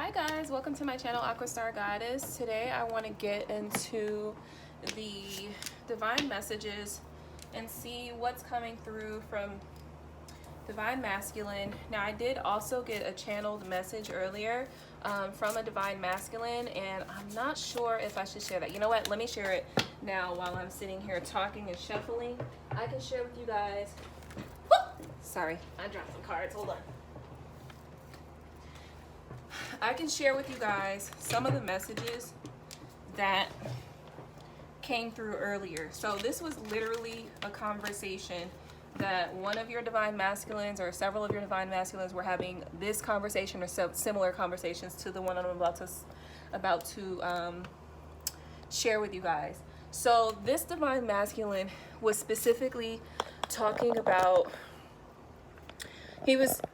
Hi guys, welcome to my channel AquaStarGoddess. Today I want to get into the divine messages and see what's coming through from divine masculine. Now I did also get a channeled message earlier from a divine masculine, and I'm not sure if I should share that. You know what, let me share it now while I'm sitting here talking and shuffling. I can share with you guys. Woo! Sorry, I dropped some cards, hold on. I can share with you guys some of the messages that came through earlier. So this was literally a conversation that one of your divine masculines or several of your divine masculines were having this conversation or similar conversations to the one I'm about to share with you guys. So this divine masculine was specifically talking about,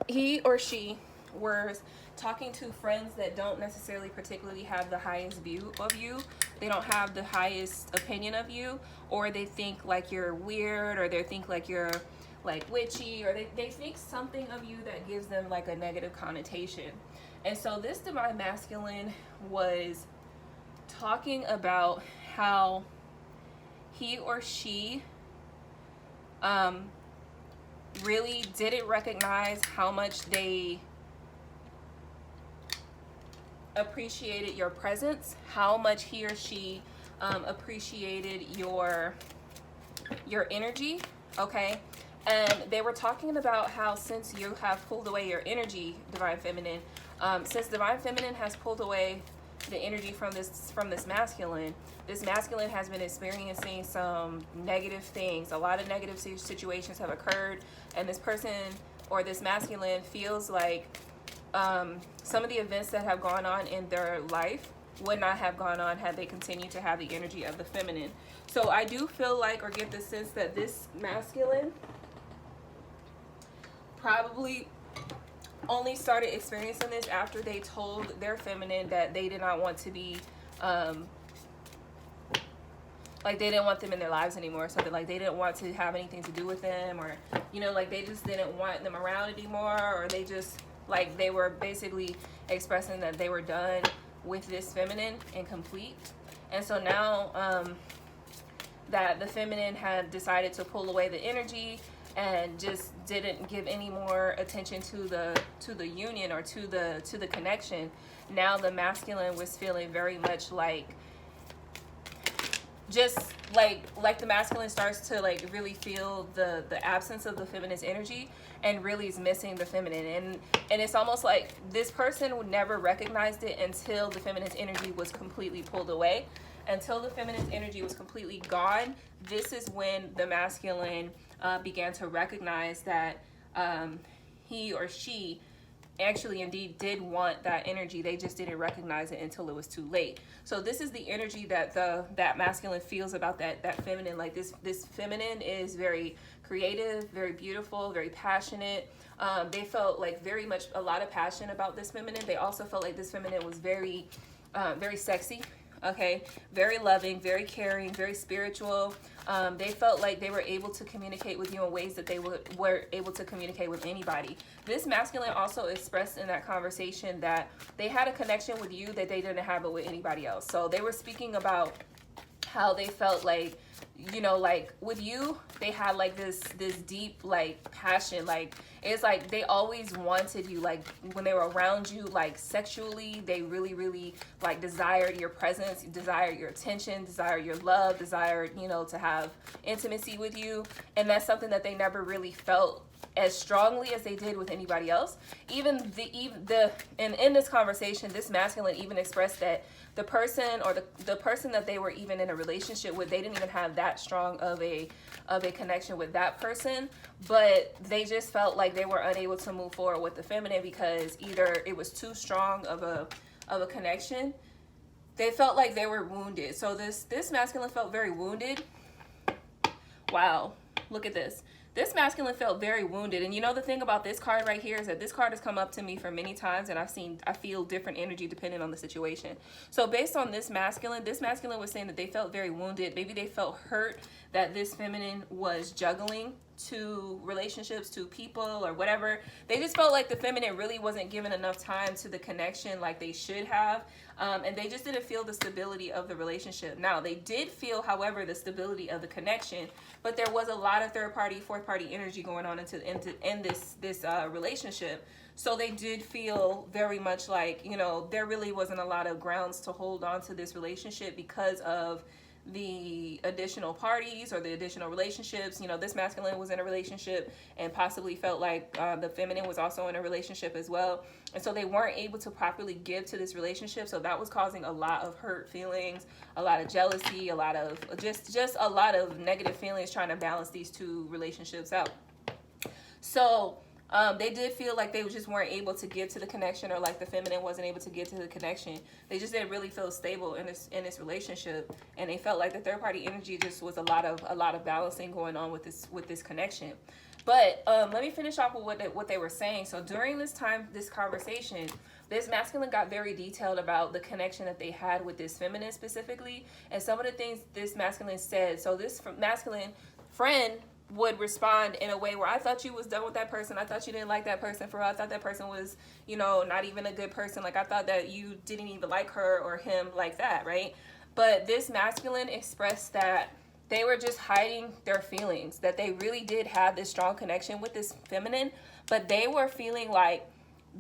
he or she was talking to friends that don't necessarily particularly have the highest view of you. They don't have the highest opinion of you, or they think like you're weird, or they think like you're like witchy, or they think something of you that gives them like a negative connotation. And so this divine masculine was talking about how he or she really didn't recognize how much they appreciated your presence, how much he or she appreciated your energy, okay? And they were talking about how since you have pulled away your energy, divine feminine, since divine feminine has pulled away the energy from this masculine has been experiencing some negative things. A lot of negative situations have occurred, and this person or this masculine feels like some of the events that have gone on in their life would not have gone on had they continued to have the energy of the feminine. So I do feel like, or get the sense that this masculine probably only started experiencing this after they told their feminine that they did not want to be like they didn't want them in their lives anymore, so that like they didn't want to have anything to do with them, or you know, like they just didn't want them around anymore, or they just like they were basically expressing that they were done with this feminine and complete. And so now that the feminine had decided to pull away the energy and just didn't give any more attention to the union or to the connection, now the masculine was feeling very much like just like the masculine starts to like really feel the absence of the feminine's energy and really is missing the feminine, and it's almost like this person would never recognize it until the feminine's energy was completely pulled away. Until the feminine's energy was completely gone, this is when the masculine began to recognize that he or she actually indeed did want that energy. They just didn't recognize it until it was too late. So this is the energy that that masculine feels about that feminine. Like this feminine is very creative, very beautiful, very passionate. They felt like very much a lot of passion about this feminine. They also felt like this feminine was very very sexy, okay, very loving, very caring, very spiritual. They felt like they were able to communicate with you in ways that they were able to communicate with anybody. This masculine also expressed in that conversation that they had a connection with you that they didn't have it with anybody else. So they were speaking about how they felt like, you know, like with you, they had like this deep like passion. Like it's like they always wanted you, like when they were around you, like sexually, they really like desired your presence, desired your attention, desired your love, desired, you know, to have intimacy with you. And that's something that they never really felt as strongly as they did with anybody else. In this conversation, this masculine even expressed that the person or the person that they were even in a relationship with, they didn't even have that strong of a connection with that person, but they just felt like they were unable to move forward with the feminine because either it was too strong of a connection. They felt like they were wounded. So this masculine felt very wounded. Wow, look at this. This masculine felt very wounded. And you know, the thing about this card right here is that this card has come up to me for many times, and I feel different energy depending on the situation. So based on this masculine was saying that they felt very wounded. Maybe they felt hurt that this feminine was juggling to relationships, to people, or whatever. They just felt like the feminine really wasn't given enough time to the connection like they should have. And they just didn't feel the stability of the relationship. Now, they did feel, however, the stability of the connection, but there was a lot of third party, fourth party energy going on in this relationship. So they did feel very much like, you know, there really wasn't a lot of grounds to hold on to this relationship because of the additional parties or the additional relationships. You know, this masculine was in a relationship and possibly felt like the feminine was also in a relationship as well. And so they weren't able to properly give to this relationship. So that was causing a lot of hurt feelings, a lot of jealousy, a lot of just a lot of negative feelings trying to balance these two relationships out. So they did feel like they just weren't able to give to the connection, or like the feminine wasn't able to give to the connection. They just didn't really feel stable in this relationship, and they felt like the third party energy just was a lot of balancing going on with this connection. But let me finish off with what they were saying. So during this conversation, this masculine got very detailed about the connection that they had with this feminine specifically, and some of the things this masculine said. So this masculine friend would respond in a way where, I thought you was done with that person. I thought you didn't like that person for real. I thought that person was, you know, not even a good person. Like, I thought that you didn't even like her or him like that, right? But this masculine expressed that they were just hiding their feelings, that they really did have this strong connection with this feminine, but they were feeling like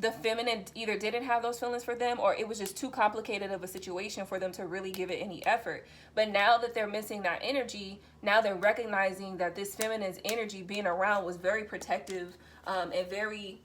the feminine either didn't have those feelings for them, or it was just too complicated of a situation for them to really give it any effort. But now that they're missing that energy, now they're recognizing that this feminine's energy being around was very protective, and very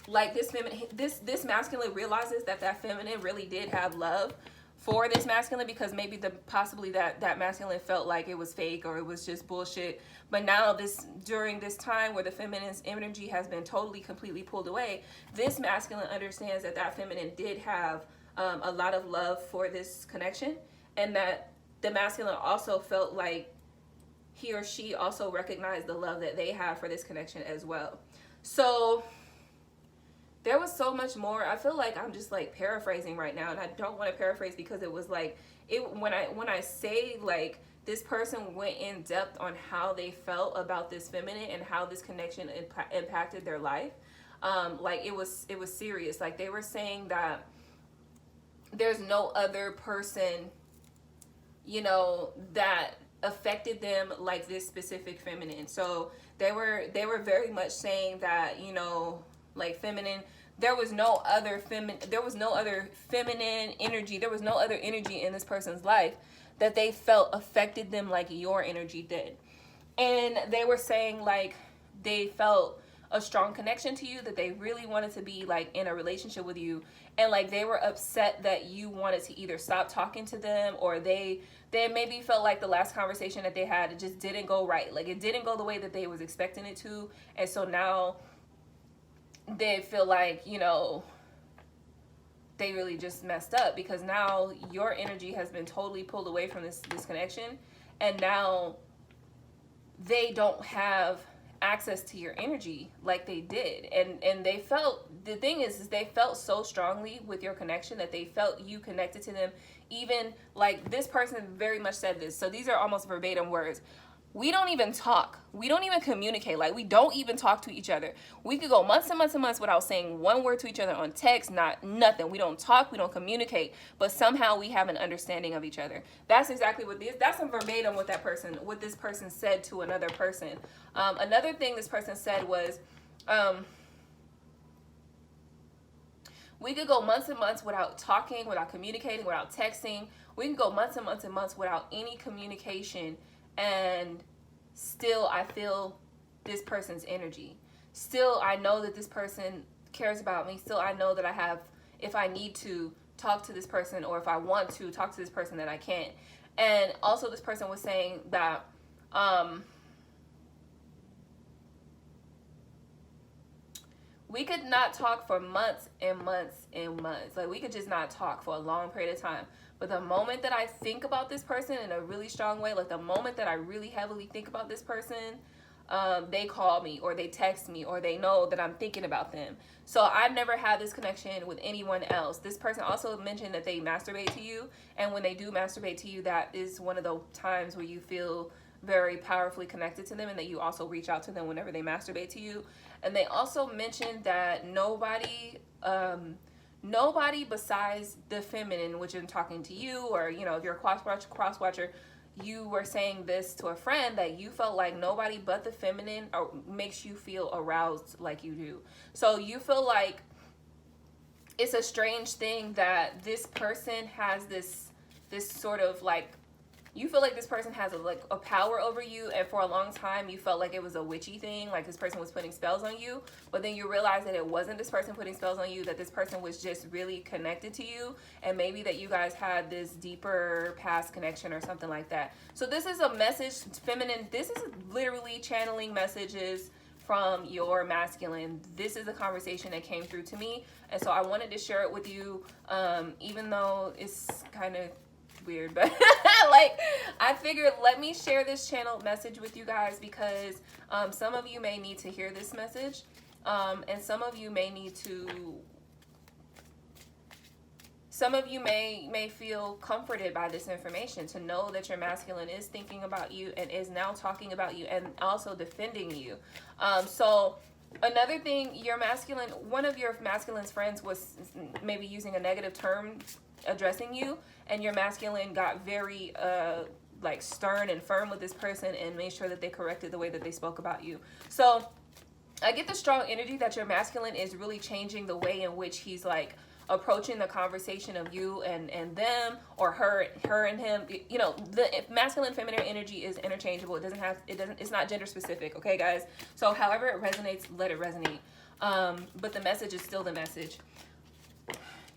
like this masculine realizes that feminine really did have love for this masculine, because maybe possibly that masculine felt like it was fake or it was just bullshit. But now during this time where the feminine's energy has been totally, completely pulled away, this masculine understands that feminine did have a lot of love for this connection, and that the masculine also felt like he or she also recognized the love that they have for this connection as well. So there was so much more. I feel like I'm just like paraphrasing right now, and I don't want to paraphrase because it was like when I say like this person went in depth on how they felt about this feminine and how this connection impacted their life. Like it was serious. Like they were saying that there's no other person, you know, that affected them like this specific feminine. So they were very much saying that, you know, like feminine, there was no other feminine energy, there was no other energy in this person's life that they felt affected them like your energy did. And they were saying like they felt a strong connection to you, that they really wanted to be like in a relationship with you, and like they were upset that you wanted to either stop talking to them, or they maybe felt like the last conversation that they had, it just didn't go right, like it didn't go the way that they was expecting it to. And so now they feel like, you know, they really just messed up, because now your energy has been totally pulled away from this connection, and now they don't have access to your energy like they did. And they felt, the thing is they felt so strongly with your connection that they felt you connected to them. Even like this person very much said this, so these are almost verbatim words: we don't even talk, we don't even communicate, like we don't even talk to each other. We could go months and months and months without saying one word to each other on text, nothing. We don't talk, we don't communicate, but somehow we have an understanding of each other. That's exactly that's some verbatim what this person said to another person. Another thing this person said was, we could go months and months without talking, without communicating, without texting. We can go months and months and months without any communication, and still I feel this person's energy. Still I know that this person cares about me. Still I know that I have, if I need to talk to this person, or if I want to talk to this person, that I can. And also this person was saying that we could not talk for months and months and months. Like we could just not talk for a long period of time. But the moment that I think about this person in a really strong way, like the moment that I really heavily think about this person, they call me or they text me or they know that I'm thinking about them. So I've never had this connection with anyone else. This person also mentioned that they masturbate to you. And when they do masturbate to you, that is one of the times where you feel very powerfully connected to them, and that you also reach out to them whenever they masturbate to you. And they also mentioned that nobody besides the feminine, which I'm talking to you, or you know, if you're a cross watcher, you were saying this to a friend, that you felt like nobody but the feminine makes you feel aroused like you do. So you feel like it's a strange thing that this person has this sort of like, you feel like this person has a power over you, and for a long time you felt like it was a witchy thing, like this person was putting spells on you, but then you realize that it wasn't this person putting spells on you, that this person was just really connected to you, and maybe that you guys had this deeper past connection or something like that. So this is a message, feminine, this is literally channeling messages from your masculine. This is a conversation that came through to me, and so I wanted to share it with you, even though it's kind of weird, but like I figured, let me share this channel message with you guys, because some of you may need to hear this message, and some of you may feel comforted by this information, to know that your masculine is thinking about you and is now talking about you and also defending you. So another thing, your masculine, one of your masculine's friends was maybe using a negative term addressing you, and your masculine got very like stern and firm with this person and made sure that they corrected the way that they spoke about you. So I get the strong energy that your masculine is really changing the way in which he's like approaching the conversation of you and them, or her and him. You know, the masculine feminine energy is interchangeable. It's not gender specific, okay guys? So however it resonates, let it resonate. But the message is still the message.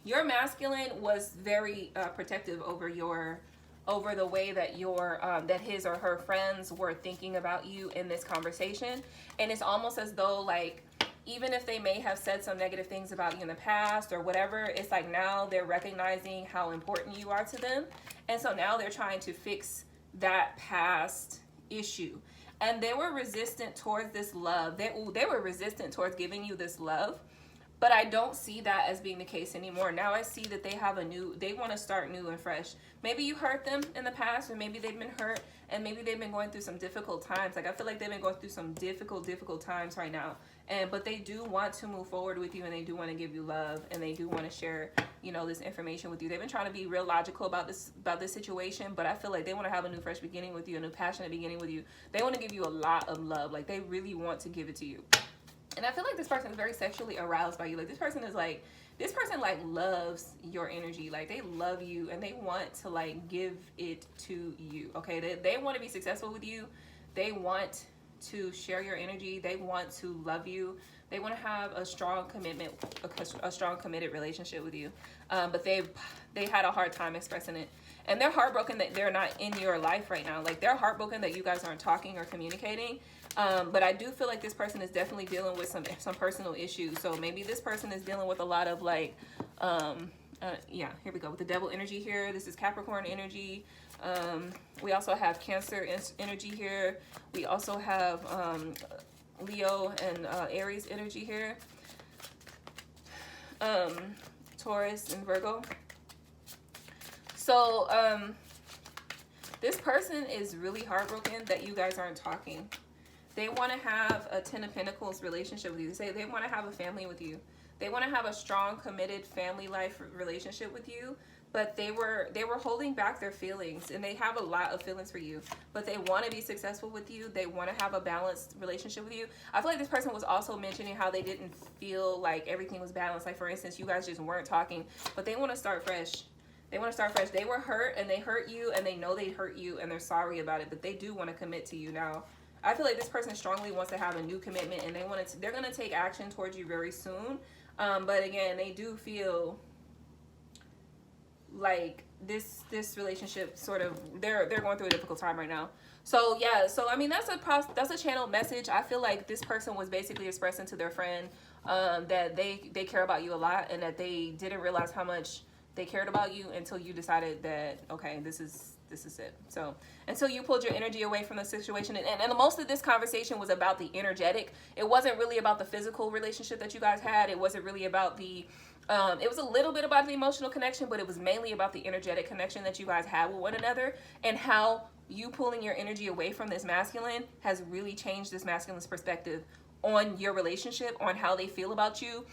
Your masculine was very protective over the way that that his or her friends were thinking about you in this conversation. And it's almost as though, like, even if they may have said some negative things about you in the past or whatever, it's like now they're recognizing how important you are to them. And so now they're trying to fix that past issue. And they were resistant towards this love. They were resistant towards giving you this love. But I don't see that as being the case anymore. Now I see that they want to start new and fresh. Maybe you hurt them in the past, or maybe they've been hurt, and maybe they've been going through some difficult times. Like, I feel like they've been going through some difficult times right now. But they do want to move forward with you, and they do want to give you love, and they do want to share, you know, this information with you. They've been trying to be real logical about this situation, but I feel like they want to have a new fresh beginning with you, a new passionate beginning with you. They want to give you a lot of love. Like, they really want to give it to you. And I feel like this person is very sexually aroused by you. Like, this person loves your energy. Like, they love you and they want to like give it to you. Okay, they want to be successful with you. They want to share your energy. They want to love you. They want to have a strong commitment, a strong committed relationship with you. But they had a hard time expressing it. And they're heartbroken that they're not in your life right now. Like, they're heartbroken that you guys aren't talking or communicating. But I do feel like this person is definitely dealing with some personal issues. So maybe this person is dealing with a lot of like, yeah, here we go with the devil energy here. This is Capricorn energy. We also have Cancer energy here. We also have Leo and Aries energy here. Taurus and Virgo. So this person is really heartbroken that you guys aren't talking. They want to have a 10 of Pentacles relationship with you. They want to have a family with you. They want to have a strong, committed family life relationship with you. But they were holding back their feelings, and they have a lot of feelings for you. But they want to be successful with you. They want to have a balanced relationship with you. I feel like this person was also mentioning how they didn't feel like everything was balanced. Like, for instance, you guys just weren't talking. But they want to start fresh. They want to start fresh. They were hurt, and they hurt you, and they know they hurt you, and they're sorry about it. But they do want to commit to you now. I feel like this person strongly wants to have a new commitment, and they're going to take action towards you very soon. But again, they do feel like this relationship sort of, they're going through a difficult time right now. So yeah, so I mean, that's a channel message. I feel like this person was basically expressing to their friend that they care about you a lot, and that they didn't realize how much they cared about you until you decided that, okay, this is it. So until you pulled your energy away from the situation, and most of this conversation was about the energetic. It wasn't really about the physical relationship that you guys had. It wasn't really about the it was a little bit about the emotional connection, but it was mainly about the energetic connection that you guys had with one another, and how you pulling your energy away from this masculine has really changed this masculine's perspective on your relationship, on how they feel about you.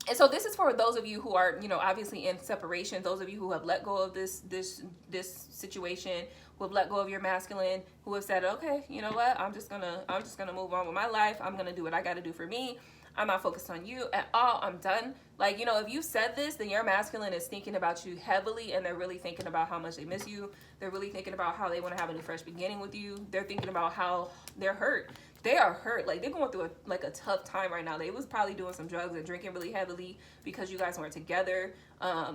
And so this is for those of you who are, you know, obviously in separation, those of you who have let go of this situation, who have let go of your masculine, who have said, okay, you know what, I'm just gonna move on with my life. I'm gonna do what I gotta do for me. I'm not focused on you at all. I'm done. Like, you know, if you said this, then your masculine is thinking about you heavily, and they're really thinking about how much they miss you. They're really thinking about how they want to have a new fresh beginning with you. They're thinking about how they're hurt. They are hurt. Like, they're going through a tough time right now. They was probably doing some drugs and drinking really heavily because you guys weren't together. I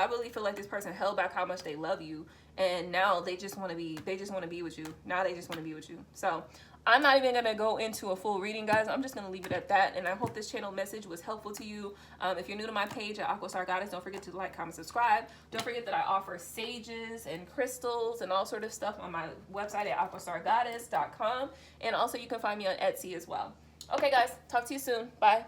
really feel like this person held back how much they love you, and now they just want to be with you. Now they just want to be with you. So I'm not even gonna go into a full reading, guys. I'm just gonna leave it at that, and I hope this channel message was helpful to you. If you're new to my page at AquaStarGoddess, don't forget to like, comment, subscribe. Don't forget that I offer sages and crystals and all sort of stuff on my website at AquaStarGoddess.com, and also you can find me on Etsy as well. Okay, guys, talk to you soon. Bye.